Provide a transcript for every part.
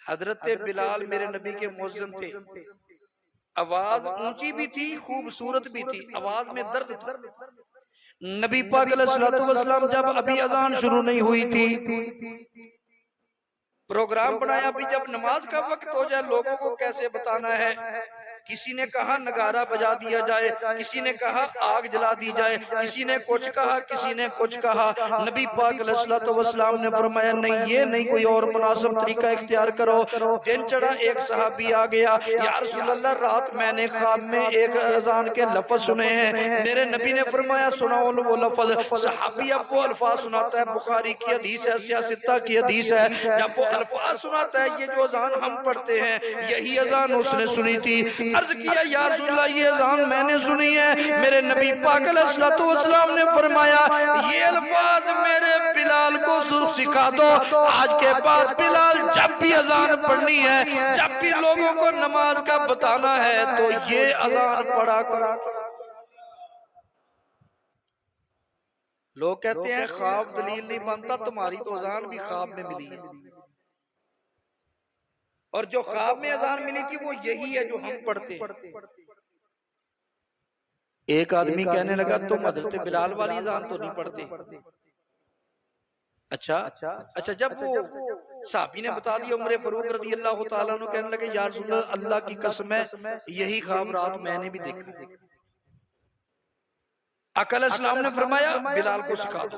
हजरत बिलाल मेरे नबी के मुअज्जिन थे। आवाज ऊंची भी थी, खूबसूरत भी थी, आवाज में दर्द था। नबी पाक अलैहिस्सलातु वस्सलाम जब अभी अजान शुरू नहीं हुई थी, प्रोग्राम बनाया भी जब नमाज का वक्त हो जाए लोगों को कैसे बताना है। किसी ने कहा नगारा बजा दिया जाए, किसी ने कहा आग जला दी जाए, किसी ने कुछ कहा, किसी ने कुछ कहा। नबी पाक अलैहिस्सलातु वस्सलाम ने फरमाया नहीं, ये नहीं, कोई और मुनासिब तरीका इख्तियार करो। दिन चढ़ा, एक सहाबी आ गया, या रसूल अल्लाह रात मैंने ख्वाब में एक अजान के लफ्ज सुने हैं। मेरे नबी ने फरमाया सुनाओ वो लफ्ज। सहाबी अब वो अल्फाज सुनाता है, बुखारी की हदीस है, सियासित्ता की हदीस है। जब वो अल्फाज सुनाता है, ये जो अजान हम पढ़ते हैं यही अजान उसने सुनी थी। अर्ज किया या रसूल अल्लाह ये अजान मैंने सुनी है। मेरे नबी पाक अलैहिस्सलातु वस्सलाम ने फरमाया ये अल्फाज मेरे बिलाल को सिखा दो। आज के बाद बिलाल जब भी अजान पढ़नी है, जब भी लोगों को नमाज का बताना है तो ये अजान पढ़ा करो। लोग कहते हैं ख्वाब दलील नहीं बनता, तुम्हारी तो अजान भी ख्वाब में मिली है, और जो ख्वाब में अजान मिली थी वो यही है जो हम पढ़ते हैं। एक आदमी कहने लगा तुम हजरत बिलाल वाली अजान तो नहीं पढ़ते। अच्छा, जब वो साहबी ने बता दिया, उमर फारूक रज़ी अल्लाह तआला अन्हु कहने लगे या रसूल अल्लाह, अल्लाह की कसम है यही ख्वाब रात मैंने भी देखा। आका अलैहिस्सलाम ने फरमाया बिलाल को सिखा दो।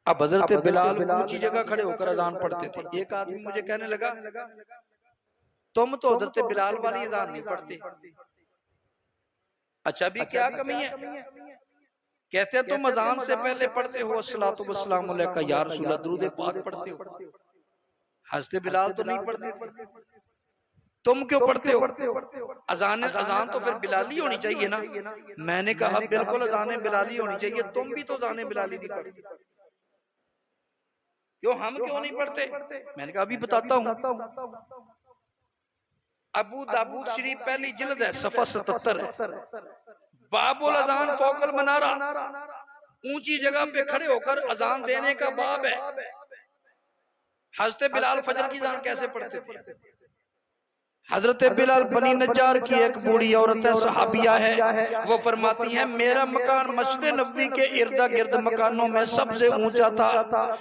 अब हजरत बिलाल ऊंची जगह खड़े होकर अजान पढ़ते थे। एक आदमी मुझे कहने लगा तुम तो हजरत बिलाल वाली अजान नहीं पढ़ते। अच्छा भी क्या कमी है? कहते हैं तुम अजान से पहले पढ़ते हो अस्सलातु वस्सलामु अलैका या रसूल अल्लाह, दुरूद पाक पढ़ते हो। हजरत बिलाल तो नहीं पढ़ते, तुम क्यों पढ़ते हो? अजान तो फिर बिलाली होनी चाहिए ना। मैंने कहा बिल्कुल अजान बिलाली होनी चाहिए, तुम भी तो अजान बिलाली नहीं पढ़ते, क्यों हम क्यों नहीं पढ़ते? मैंने कहा अभी बताता हूँ। अबू दाऊद शरीफ पहली जिल्द है, सफा 77 है। बाबुल अजान फौकल मनारा, ऊंची जगह पे खड़े होकर अजान देने का बाब है। हजरत बिलाल फजर की अजान कैसे पढ़ते थे? हजरत बिलाल बनी नज्जार की एक बूढ़ी औरत है, सहाबिया है, वो फरमाती है मेरा मकान मस्जिद नबवी के इर्द गिर्द मकानों में सबसे ऊंचा था।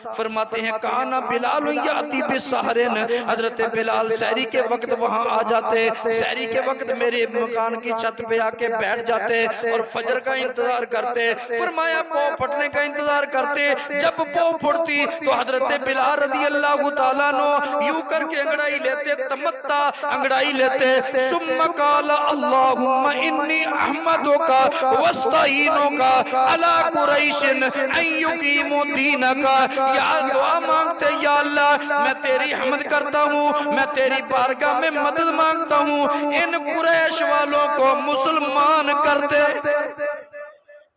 फरमाते हैं काना बिलाल याती बिस्सहरिन, हजरत बिलाल सहरी के वक्त वहां आ जाते, सहरी के वक्त मेरे मकान की छत पे आके बैठ जाते और फजर का इंतजार करते। फरमाया पौ फटने का इंतजार करते, जब पौ फुटती तो हजरत बिलाल रज़ी अल्लाह तआला अन्हु यूं करके अंगड़ाई लेते, तमत्ता अंगड़ाई लेते। सुम्मा काला अल्लाहुम्मा इन्नी अहमदुका वस्तईनुका अला कुरैशिन अन युकीमु दीनका। या दुआ मांगते या अल्लाह मैं तेरी हम्द करता हूँ, मैं तेरी बारगाह में मदद मांगता हूँ, इन कुरैश वालों को मुसलमान कर दे।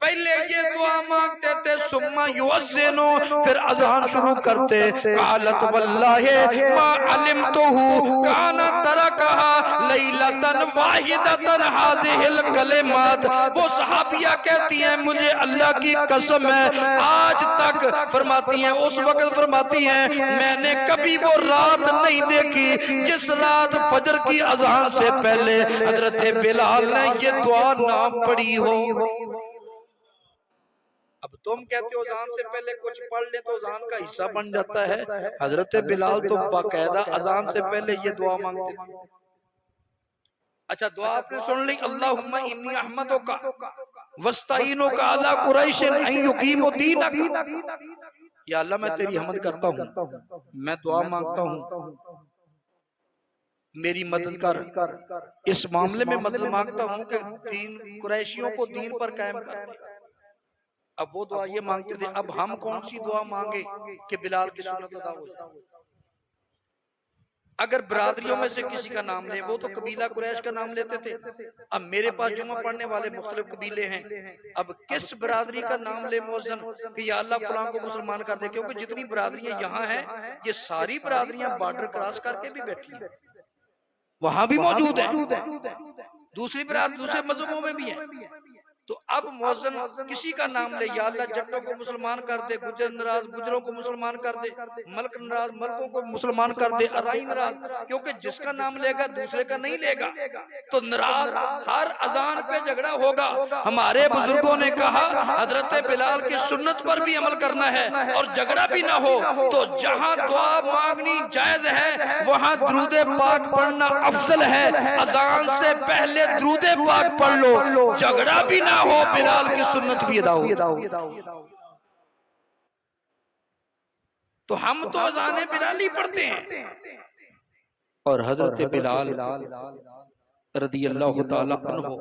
पहले ये दुआ मांगते थे, सुम्मा युअज़्ज़िनु, फिर अज़ान शुरू करते। क़ालत वल्लाहि मा अलिमतुहु काना तरकहा लैलतन वाहिदतन हाज़िहिल कलिमात। वो सहाबिया कहती हैं मुझे अल्लाह की कसम है आज तक, फरमाती हैं उस वक्त फरमाती हैं मैंने कभी वो रात नहीं देखी जिस रात फजर की अज़ान से पहले हजरत बिलाल ने ये दुआ ना पढ़ी हो। अब तुम कहते हो अजान से पहले कुछ पढ़ ले तो अजान का हिस्सा बन जाता है। हजरत बिलाल तो बाकायदा अजान से पहले ये दुआ मांगते थे। अच्छा दुआ आपने सुन ली, अल्लाहुम्मा इन्नी अहमदुका वस्तईनुका अला कुरैशिन अन युकीमु दीनका। या अल्लाह मैं तेरी हम्द करता हूँ, मैं दुआ मांगता हूँ मेरी मदद कर, इस मामले में मदद मांगता हूँ कि दीन कुरैशियों को दीन पर कायम कर। अब वो दुआ ये मांगते थे, अब हम कौन सी दुआ मांगे कि बिलाल की सुन्नत अदा हो जाए? अगर बरादरियों में से किसी का नाम ले, वो तो कबीला कुरैश का नाम लेते थे। अब मेरे पास जुमा पढ़ने वाले मुख्तलिफ कबीले हैं, अब किस बरादरी का नाम ले मुअज्जिन कि या अल्लाह फलां को मुसलमान कर दे? क्योंकि जितनी बरादरियां यहाँ हैं ये सारी बरादरियां बॉर्डर क्रॉस करके भी बैठी हैं, वहां भी मौजूद है, दूसरी बरादरी दूसरे मजहबों में भी है। तो अब मौजन किसी का नाम ले, या अल्लाह जट्टों को मुसलमान कर दे, गुजर नाराज गुजरों को मुसलमान कर दे, मलक नाराज मलकों को मुसलमान कर दे, अराई नाराज, क्योंकि जिसका नाम लेगा दूसरे का नहीं लेगा तो नाराज। हर अजान पे झगड़ा होगा। हमारे बुजुर्गों ने कहा हजरत बिलाल की सुन्नत पर भी अमल करना है और झगड़ा भी ना हो। तो जहां दुआ मांगनी जायज है वहां दुरूद पाक पढ़ना अफजल है। अजान से पहले दुरूद पाक पढ़ लो, झगड़ा भी ना हो, बिलाल की सुन्नत भी अदा हो। तो हम तो अजाने बिलाली पढ़ते हैं और हजरत बिलाल रदियल्लाहु ताला अन्हु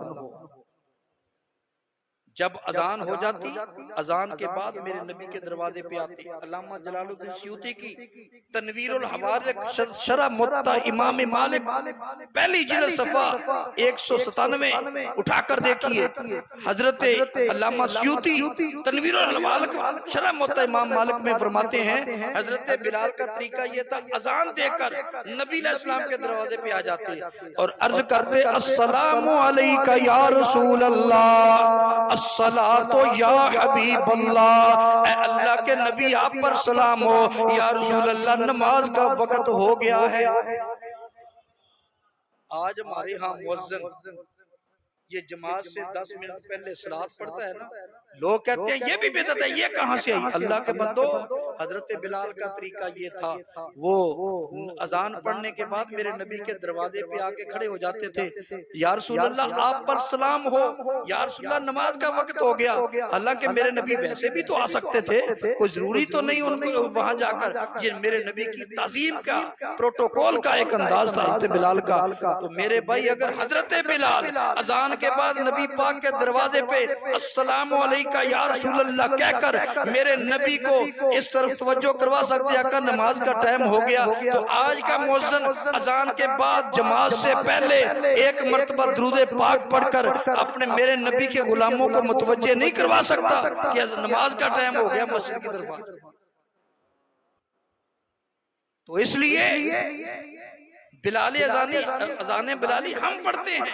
जब अजान हो जाती, अजान के बाद मेरे नबी के दरवाजे पे आती। अल्लामा जलालुद्दीन सयूती की तनवीरुल हवारिक शरह मुत्ता इमाम मालिक पहली जिल्द सफा 197 उठाकर देखिए। हजरत अल्लामा सयूती तनवीरुल हवारिक शरह मुत्ता इमाम मालिक में फरमाते हैं हजरत बिलाल का तरीका ये था, अजान देकर नबी अलैहिस्सलाम के दरवाजे पे आ जाते और अर्ज करते अस्सलामु अलैका या रसूल अल्लाह, अस्सलातो या हबीब अल्लाह, अल्लाह के नबी आप पर सलाम हो, या रसूल अल्लाह नमाज का वक्त हो गया है। आज हमारे यहाँ मुअज्जिन ये जमात से 10 मिनट पहले सलात पढ़ता है ना, लोग कहते हैं ये भी बिदअत है, ये कहां से आई? अल्लाह के बंदो, हजरत बिलाल का तरीका ये था, वो अजान पढ़ने के बाद मेरे नबी के दरवाजे पे आके खड़े हो जाते थे, या रसूल अल्लाह आप पर सलाम हो, या रसूल अल्लाह नमाज का वक्त हो गया। हालांकि मेरे नबी वैसे भी तो आ सकते थे, कोई जरूरी तो नहीं उनको वहां जाकर। ये मेरे नबी की ताजीम का प्रोटोकॉल का एक अंदाज था हजरत बिलाल का। तो मेरे भाई अगर हजरत बिलाल अजान के बाद नबी पाक के दरवाजे पे अस्सलामु अलैका या रसूल अल्लाह कहकर मेरे नबी को इस तरफ तवज्जो करवा सकते हैं कि नमाज का टाइम हो गया, तो आज का मुअज्जिन अजान के बाद जमात से पहले एक मर्तबा दुरूद पाक पढ़कर अपने मेरे नबी के गुलामों को मुतवज्जे नहीं करवा सकता कि नमाज का टाइम हो गया मस्जिद की तरफ। तो इसलिए बिलाली अजाने बिलाली हम पढ़ते हैं।